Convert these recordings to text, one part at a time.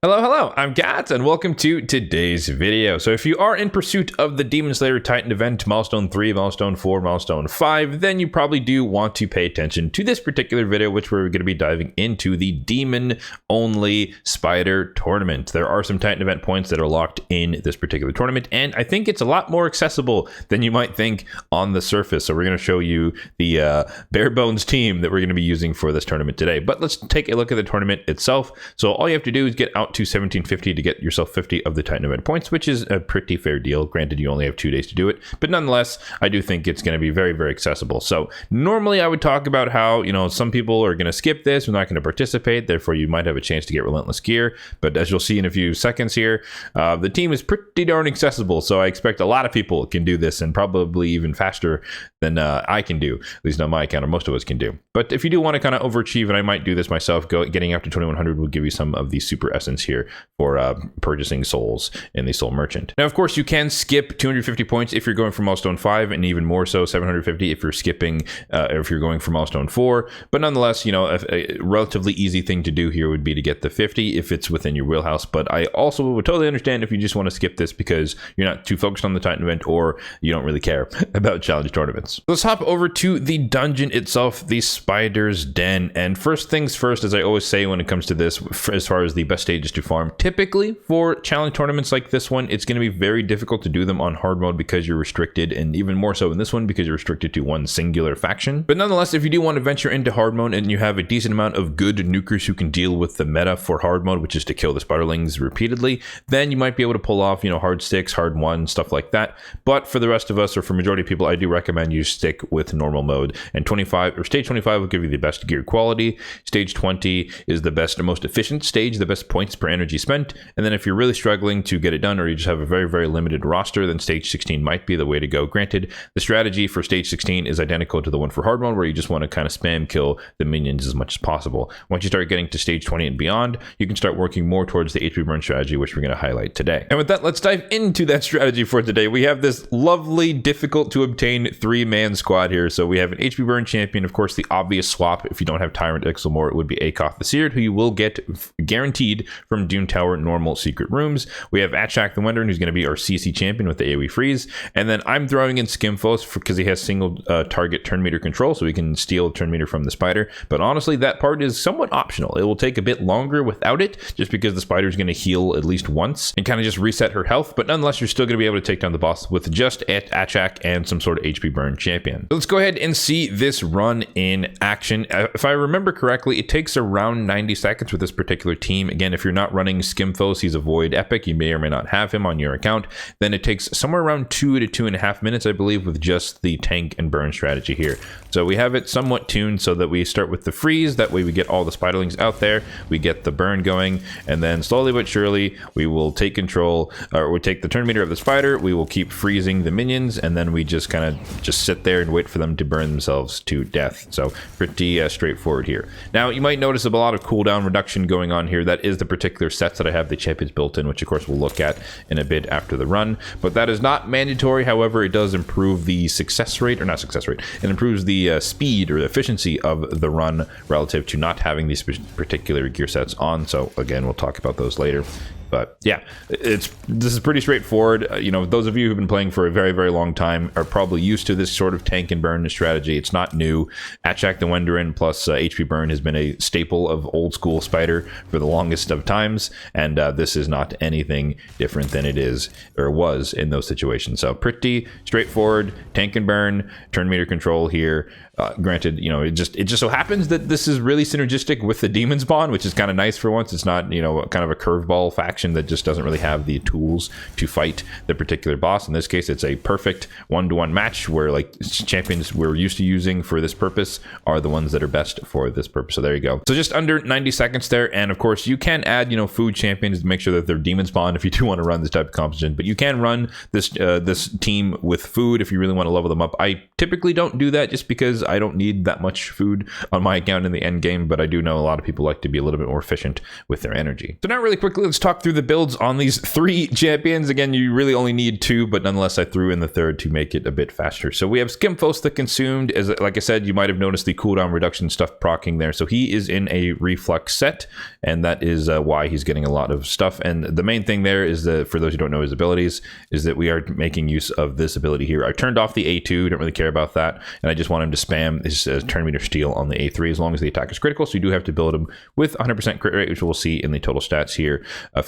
Hello, I'm Kats, and welcome to today's video. So if you are in pursuit of the Demon Slayer Titan event, Milestone 3, Milestone 4, Milestone 5, then you probably do want to pay attention to this particular video, which we're going to be diving into the Demon-only Spider Tournament. There are some Titan event points that are locked in this particular tournament, and I think it's a lot more accessible than you might think on the surface. So we're going to show you the bare bones team that we're going to be using for this tournament today. But let's take a look at the tournament itself. So all you have to do is get out to 1750 to get yourself 50 of the Titan event points, which is a pretty fair deal. Granted, you only have 2 days to do it, but nonetheless, I do think it's going to be very, very accessible. So normally I would talk about how, some people are going to skip this, we're not going to participate, therefore you might have a chance to get relentless gear. But as you'll see in a few seconds here, the team is pretty darn accessible. So I expect a lot of people can do this, and probably even faster than I can do, at least on my account, or most of us can do. But if you do want to kind of overachieve, and I might do this myself, getting up to 2100 will give you some of the super essence here for purchasing souls in the Soul Merchant. Now, of course, you can skip 250 points if you're going for Milestone 5, and even more so 750 if you're skipping, if you're going for Milestone 4. But nonetheless, a relatively easy thing to do here would be to get the 50 if it's within your wheelhouse. But I also would totally understand if you just want to skip this because you're not too focused on the Titan event, or you don't really care about challenge tournaments. Let's hop over to the dungeon itself, the Spider's Den. And first things first, as I always say when it comes to this, as far as the best stages to farm, typically for challenge tournaments like this one, it's going to be very difficult to do them on hard mode because you're restricted, and even more so in this one because you're restricted to one singular faction. But nonetheless, if you do want to venture into hard mode and you have a decent amount of good nukers who can deal with the meta for hard mode, which is to kill the spiderlings repeatedly, then you might be able to pull off, hard 6, hard 1, stuff like that. But for the rest of us, or for majority of people, I do recommend you stick with normal mode. And stage 25 will give you the best gear quality. Stage 20 is the best and most efficient stage, the best points per energy spent. And then if you're really struggling to get it done, or you just have a very, very limited roster, then stage 16 might be the way to go. Granted, the strategy for stage 16 is identical to the one for hard mode, where you just want to kind of spam kill the minions as much as possible. Once you start getting to stage 20 and beyond, you can start working more towards the HP burn strategy, which we're going to highlight today. And with that, let's dive into that strategy for today. We have this lovely, difficult to obtain 3-man squad here. So we have an HP burn champion, of course, the obvious swap. If you don't have Tyrant Ixelmore, it would be Akoth the Seared, who you will get guaranteed from Dune Tower normal secret rooms. We have Atchak the Wenderin, who's going to be our CC champion with the AoE freeze. And then I'm throwing in Skimfos because he has single target turn meter control, so he can steal turn meter from the spider. But honestly, that part is somewhat optional. It will take a bit longer without it, just because the spider is going to heal at least once and kind of just reset her health. But nonetheless, you're still going to be able to take down the boss with just Atchak and some sort of HP burn champion. So let's go ahead and see this run in action. If I remember correctly, it takes around 90 seconds with this particular team. Again, if you're not running Skimfos, he's a Void Epic, you may or may not have him on your account, then it takes somewhere around 2 to 2.5 minutes, I believe, with just the tank and burn strategy here. So we have it somewhat tuned so that we start with the freeze, that way we get all the spiderlings out there, we get the burn going, and then slowly but surely we will take control, or we take the turn meter of the spider, we will keep freezing the minions, and then we just kind of just sit there and wait for them to burn themselves to death. So pretty straightforward here. Now you might notice a lot of cooldown reduction going on here. That is the particular sets that I have the champions built in, which of course we'll look at in a bit after the run, but that is not mandatory. However, it does improve the success rate, or not success rate, it improves the speed or the efficiency of the run relative to not having these particular gear sets on. So again, we'll talk about those later. But yeah, this is pretty straightforward. Those of you who've been playing for a very, very long time are probably used to this sort of tank and burn strategy. It's not new. Atchak the Wenderin plus HP burn has been a staple of old school Spider for the longest of times, and this is not anything different than it is or was in those situations. So pretty straightforward, tank and burn, turn meter control here. Granted, it just so happens that this is really synergistic with the Demonspawn, which is kind of nice for once. It's not, kind of a curveball faction that just doesn't really have the tools to fight the particular boss. In this case, it's a perfect 1-to-1 match where like champions we're used to using for this purpose are the ones that are best for this purpose. So there you go. So just under 90 seconds there. And of course, you can add, food champions to make sure that they're Demonspawn if you do want to run this type of composition. But you can run this team with food if you really want to level them up. I typically don't do that just because I don't need that much food on my account in the end game, but I do know a lot of people like to be a little bit more efficient with their energy. So now really quickly, let's talk through the builds on these 3 champions. Again, you really only need 2, but nonetheless, I threw in the 3rd to make it a bit faster. So we have Skimfos the Consumed. As like I said, you might have noticed the cooldown reduction stuff proccing there. So he is in a reflex set, and that is why he's getting a lot of stuff. And the main thing there is that, for those who don't know his abilities, is that we are making use of this ability here. I turned off the A2, don't really care about that, and I just want him to spam his turn meter steal on the A3 as long as the attack is critical. So you do have to build him with 100% crit rate, which we'll see in the total stats here.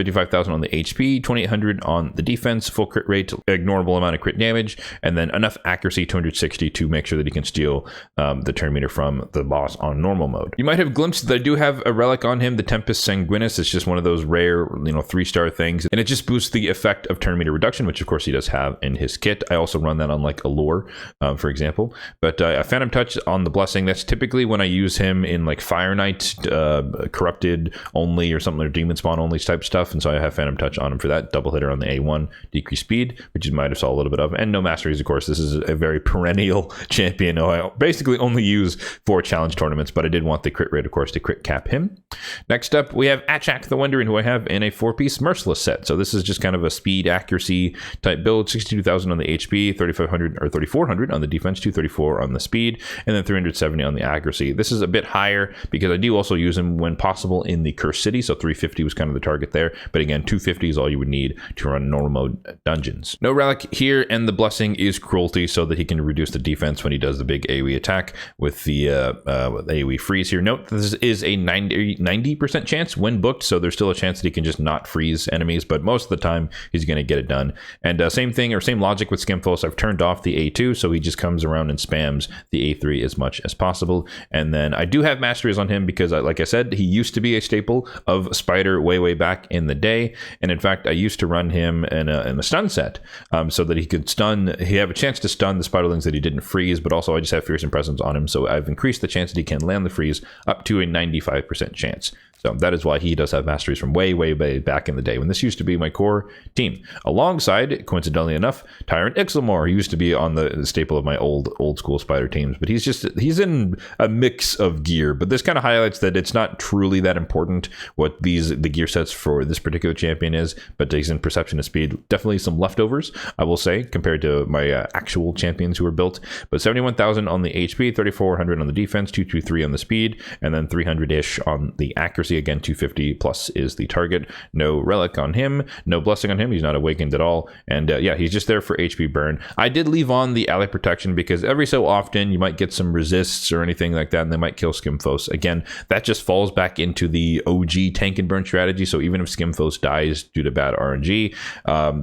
55,000 on the HP, 2,800 on the defense, full crit rate, ignorable amount of crit damage, and then enough accuracy, 260, to make sure that he can steal the turn meter from the boss on normal mode. You might have glimpsed that I do have a relic on him, the Tempest Sanguinis. It's just one of those rare, 3-star things, and it just boosts the effect of turn meter reduction, which of course he does have in his kit. I also run that on like Allure, for example. But a Phantom Touch on the Blessing, that's typically when I use him in like Fire Knight, Corrupted only, or something, or Demonspawn only type stuff, and so I have Phantom Touch on him for that. Double hitter on the A1, decrease speed, which you might have saw a little bit of, and no masteries, of course. This is a very perennial champion I basically only use for challenge tournaments, but I did want the crit rate, of course, to crit cap him. Next up, we have Achak the Wandering, who I have in a 4-piece Merciless set. So this is just kind of a speed accuracy type build. 62,000 on the HP, 3,500 or 3,400 on the defense, 234 on the speed, and then 370 on the accuracy. This is a bit higher because I do also use him when possible in the Cursed City, so 350 was kind of the target there, but again, 250 is all you would need to run normal mode dungeons. No relic here, and the Blessing is Cruelty, so that he can reduce the defense when he does the big AoE attack with the AoE freeze here. Note this is a 90% chance when booked, so there's still a chance that he can just not freeze enemies, but most of the time he's going to get it done. And same thing, or same logic with Skimfos. I've turned off the A2, so he just comes around and spams the A3 as much as possible. And then I do have masteries on him because, like I said, he used to be a staple of Spider way back in the day. And in fact, I used to run him in a stun set, so that he could stun. He have a chance to stun the spiderlings that he didn't freeze, but also I just have Fearsome Presence on him, so I've increased the chance that he can land the freeze up to a 95% chance. So that is why he does have masteries from way back in the day when this used to be my core team. Alongside, coincidentally enough, Tyrant Ixelmore. He used to be on the staple of my old school Spider teams, but he's in a mix of gear. But this kind of highlights that it's not truly that important what the gear sets for this particular champion is, but he's in Perception of Speed. Definitely some leftovers, I will say, compared to my actual champions who were built. But 71,000 on the HP, 3,400 on the defense, 223 on the speed, and then 300-ish on the accuracy. Again, 250 plus is the target. No relic on him, no blessing on him. He's not awakened at all. And yeah, he's just there for HP burn. I did leave on the ally protection because every so often you might get some resists or anything like that, and they might kill Skimfos. Again, that just falls back into the OG tank and burn strategy. So even if Skimfos dies due to bad RNG,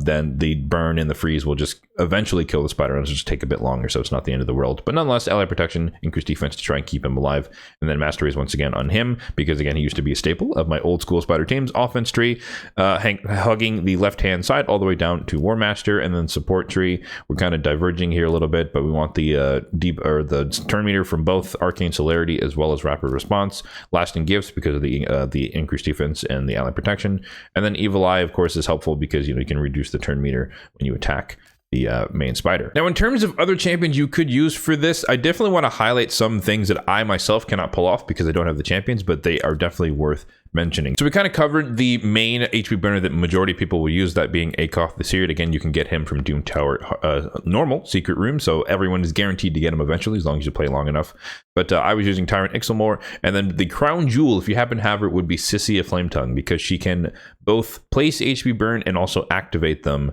then the burn and the freeze will just eventually kill the spider. It'll just take a bit longer, so it's not the end of the world. But nonetheless, ally protection, increased defense to try and keep him alive. And then masteries once again on him, because again, he used to be a staple of my old school Spider teams. Offense tree, hugging the left hand side all the way down to War Master, and then support tree. We're kind of diverging here a little bit, but we want the the turn meter from both Arcane Celerity as well as Rapid Response, Lasting Gifts because of the increased defense and the ally protection, and then Evil Eye, of course, is helpful because you can reduce the turn meter when you attack the main spider. Now, in terms of other champions you could use for this, I definitely want to highlight some things that I myself cannot pull off because I don't have the champions, but they are definitely worth mentioning. So we kind of covered the main HP burner that majority of people will use, that being Akoth the Seared. Again, you can get him from Doom Tower normal secret room, so everyone is guaranteed to get him eventually as long as you play long enough. But I was using Tyrant Ixelmore, and then the crown jewel, if you happen to have her, would be Sissy of Flametongue, because she can both place HP burn and also activate them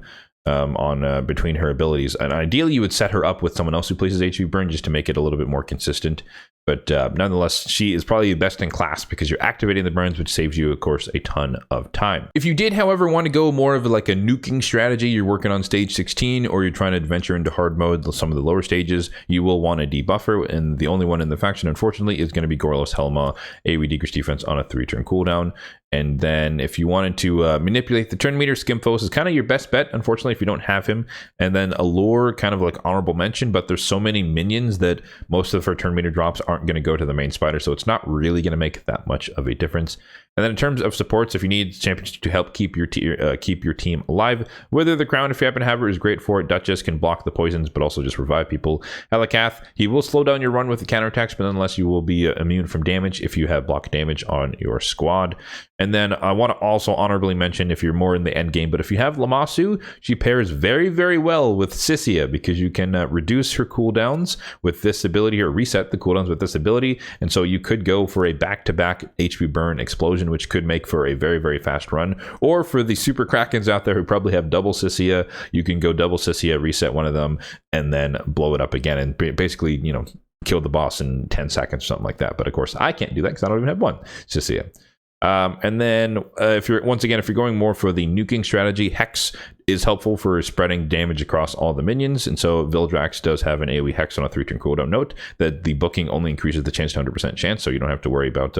between her abilities. And ideally you would set her up with someone else who places HP burn just to make it a little bit more consistent. But nonetheless, she is probably best in class because you're activating the burns, which saves you, of course, a ton of time. If you did, however, want to go more of like a nuking strategy, you're working on stage 16, or you're trying to adventure into hard mode, some of the lower stages, you will want a debuffer. And the only one in the faction, unfortunately, is going to be Gorlos Helma, AoE decrease defense on a 3-turn cooldown. And then if you wanted to manipulate the turn meter, Skimfos is kind of your best bet, unfortunately, if you don't have him. And then Allure, kind of like honorable mention, but there's so many minions that most of her turn meter drops aren't going to go to the main spider, so it's not really going to make that much of a difference. And then in terms of supports, if you need champions to help keep your team alive, Wither the Crown, if you happen to have her, is great for it. Duchess can block the poisons, but also just revive people. Helikath, he will slow down your run with the counterattacks, but nonetheless, you will be immune from damage if you have block damage on your squad. And then I want to also honorably mention, if you're more in the end game, but if you have Lammasu, she pairs very, very well with Sissia, because you can reduce her cooldowns with this ability, or reset the cooldowns with this ability. And so you could go for a back-to-back HP burn explosion, which could make for a very, very fast run. Or for the super Krakens out there who probably have double Sissia, you can go double Sissia, reset one of them, and then blow it up again, and basically, you know, kill the boss in 10 seconds or something like that. But of course, I can't do that because I don't even have one Sissia. And then if you're going more for the nuking strategy, Hex is helpful for spreading damage across all the minions. And so Vildrax does have an AoE Hex on a 3-turn cooldown. Note that the booking only increases the chance to 100% chance, so you don't have to worry about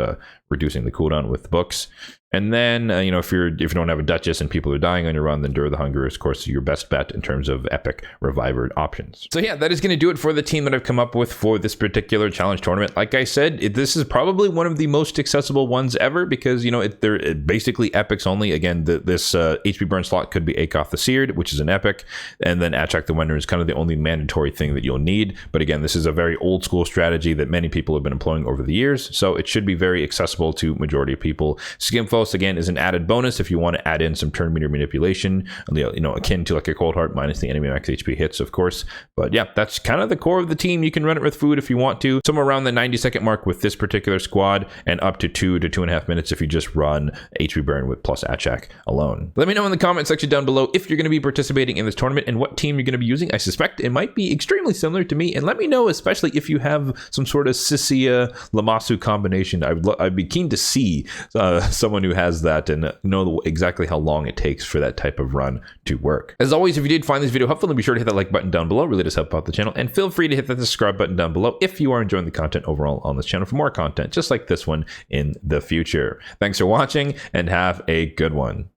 reducing the cooldown with books. And then, you know, if you don't have a Duchess and people are dying on your run, then Endure the Hunger is, of course, your best bet in terms of epic reviver options. So yeah, that is going to do it for the team that I've come up with for this particular challenge tournament. Like I said, this is probably one of the most accessible ones ever, because, you know, they're basically epics only. Again, this HP burn slot could be Akoth the Seared, which is an epic, and then Achak the Wender is kind of the only mandatory thing that you'll need. But again, this is a very old school strategy that many people have been employing over the years, so it should be very accessible to majority of people. Skimfos, again, is an added bonus if you want to add in some turn meter manipulation, you know, akin to like a Cold Heart minus the enemy max HP hits, of course. But yeah, that's kind of the core of the team. You can run it with food if you want to, somewhere around the 90-second mark with this particular squad, and up to 2 to 2.5 minutes if you just run HP burn with plus Achak alone. Let me know in the comment section down below if you're going to be participating in this tournament and what team you're going to be using. I suspect it might be extremely similar to me, and let me know especially if you have some sort of Sissia Lammasu combination. I'd be keen to see someone who has that and know exactly how long it takes for that type of run to work. As always, if you did find this video helpful, then be sure to hit that like button down below. It really does help out the channel, and feel free to hit that subscribe button down below if you are enjoying the content overall on this channel for more content just like this one in the future. Thanks for watching, and have a good one.